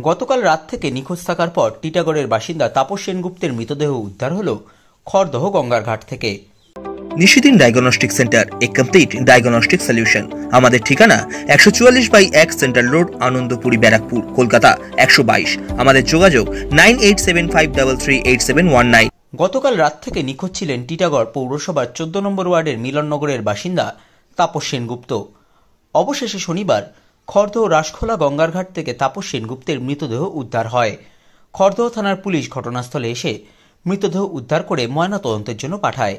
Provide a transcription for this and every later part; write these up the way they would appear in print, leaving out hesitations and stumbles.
গতকাল রাত থেকে নিখোঁজ থাকার পর টিটাগড়ের বাসিন্দা তাপস সেনগুপ্তের মৃতদেহ উদ্ধার হল খড়দহ গঙ্গার ঘাট থেকে। নিশিদিন ডায়াগনস্টিক সেন্টার, এ কমপ্লিট ডায়াগনস্টিক সলিউশন। আমাদের ঠিকানা 144/1 সেন্ট্রাল রোড, আনন্দপুরি, ব্যারাকপুর, কলকাতা 122। আমাদের যোগাযোগ 9875338719। গতকাল রাত থেকে নিখোঁজ ছিলেন টিটাগড় পৌরসভার 14 নম্বর ওয়ার্ডের মিলননগরের বাসিন্দা তাপস সেনগুপ্ত। অবশেষে শনিবার খড়দহ রাসখোলা গঙ্গার ঘাট থেকে তাপস সেনগুপ্তের মৃতদেহ উদ্ধার হয়। খড়দহ থানার পুলিশ ঘটনাস্থলে এসে মৃতদেহ উদ্ধার করে ময়নাতদন্তের জন্য পাঠায়।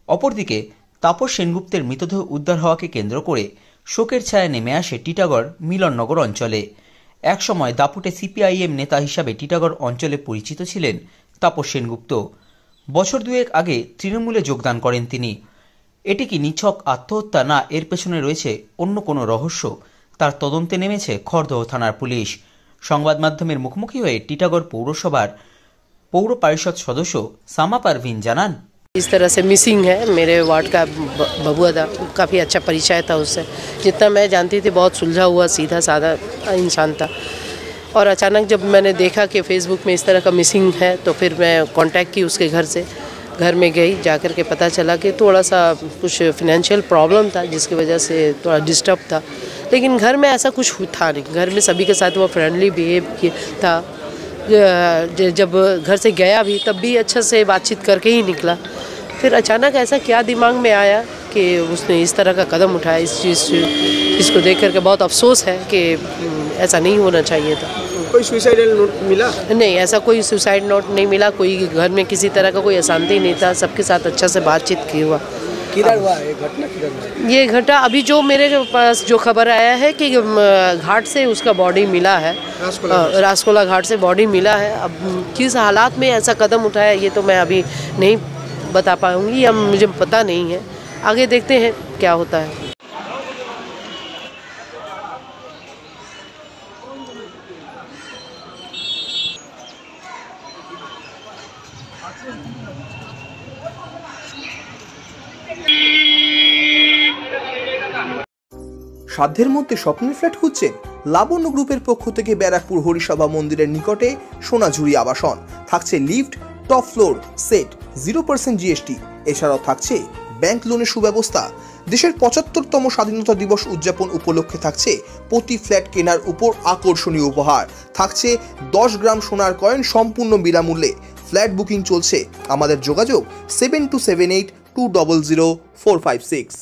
অপরদিকে তাপস সেনগুপ্তের মৃতদেহ উদ্ধার হওয়াকে কেন্দ্র করে শোকের ছায়া নেমে আসে টিটাগড় মিলননগর অঞ্চলে। একসময় দাপুটে সিপিআইএম নেতা হিসাবে টিটাগড় অঞ্চলে পরিচিত ছিলেন তাপস সেনগুপ্ত। বছর দুয়েক আগে তৃণমূলে যোগদান করেন তিনি। এটি কি নিছক আত্মহত্যা, না এর পেছনে রয়েছে অন্য কোনো রহস্য, তার তদন্তে নেমেছে খড়দহ থানার পুলিশ। সংবাদ মাধ্যমের মুখোমুখি হয়ে টিটাগড় পৌরসভার পৌর परिषद सदस्य सामा परवीन জানান, इस तरह से मिसिंग है। मेरे वार्ड का बबुआ था, काफ़ी अच्छा परिचय था उससे, जितना मैं जानती थी बहुत सुलझा हुआ सीधा साधा इंसान था। और अचानक जब मैंने देखा कि फेसबुक में इस तरह का मिसिंग है तो फिर मैं कांटेक्ट की उसके घर से। घर में गई, जाकर के पता चला कि थोड़ा सा कुछ फाइनेंशियल प्रॉब्लम था जिसकी वजह से थोड़ा डिस्टर्ब था, लेकिन घर में ऐसा कुछ था नहीं। घर में सभी के साथ वो फ्रेंडली बिहेव था। जब घर से गया भी तब भी अच्छा से बातचीत करके ही निकला। फिर अचानक ऐसा क्या दिमाग में आया कि उसने इस तरह का कदम उठाया। इस चीज़ को देख करके बहुत अफसोस है कि ऐसा नहीं होना चाहिए था। कोई सुसाइडल नोट मिला? नहीं, ऐसा कोई सुसाइड नोट नहीं मिला। कोई घर में किसी तरह का कोई अशांति नहीं था, सबके साथ अच्छा से बातचीत की हुआ। किधर हुआ ये घटना? ये घटना अभी जो मेरे पास जो खबर आया है कि घाट से उसका बॉडी मिला है, रासकोला घाट से बॉडी मिला है। अब किस हालात में ऐसा कदम उठाया ये तो मैं अभी नहीं बता पाऊँगी, या मुझे पता नहीं है। आगे देखते हैं क्या होता है। সাধ্যের মধ্যে স্বপ্নের ফ্ল্যাট খুঁজছেন? লাবণ্য গ্রুপের পক্ষ থেকে ব্যারাকপুর হরিসভা মন্দিরের নিকটে সোনাঝুরি আবাসন। থাকছে lift, top floor, set, 0% GST। এছাড়াও থাকছে ব্যাংক লোনের সুব্যবস্থা। দেশের 75তম স্বাধীনতা দিবস উদযাপন উপলক্ষে থাকছে প্রতি ফ্ল্যাট কেনার উপর আকর্ষণীয় উপহার। থাকছে 10 গ্রাম সোনার কয়েন সম্পূর্ণ বিনামূল্যে। ফ্ল্যাট বুকিং চলছে। আমাদের যোগাযোগ 7278200456।